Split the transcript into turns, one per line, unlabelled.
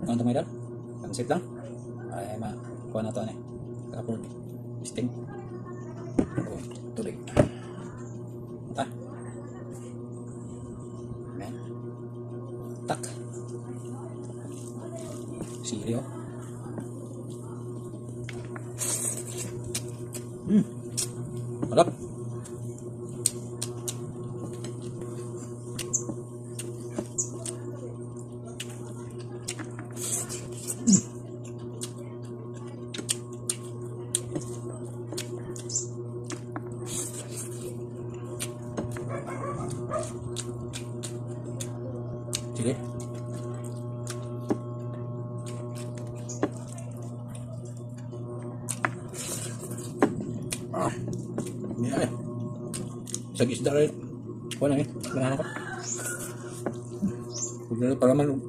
Ano ito mga idol? Pansit lang. Ay makuha na ito ano eh. Kapag sting. Oh, tubig. Ta. Ayan. Tak. Sirio. Harap. Sige. Ini ay. Sa isda rin. Wala eh. Banana ko. Para man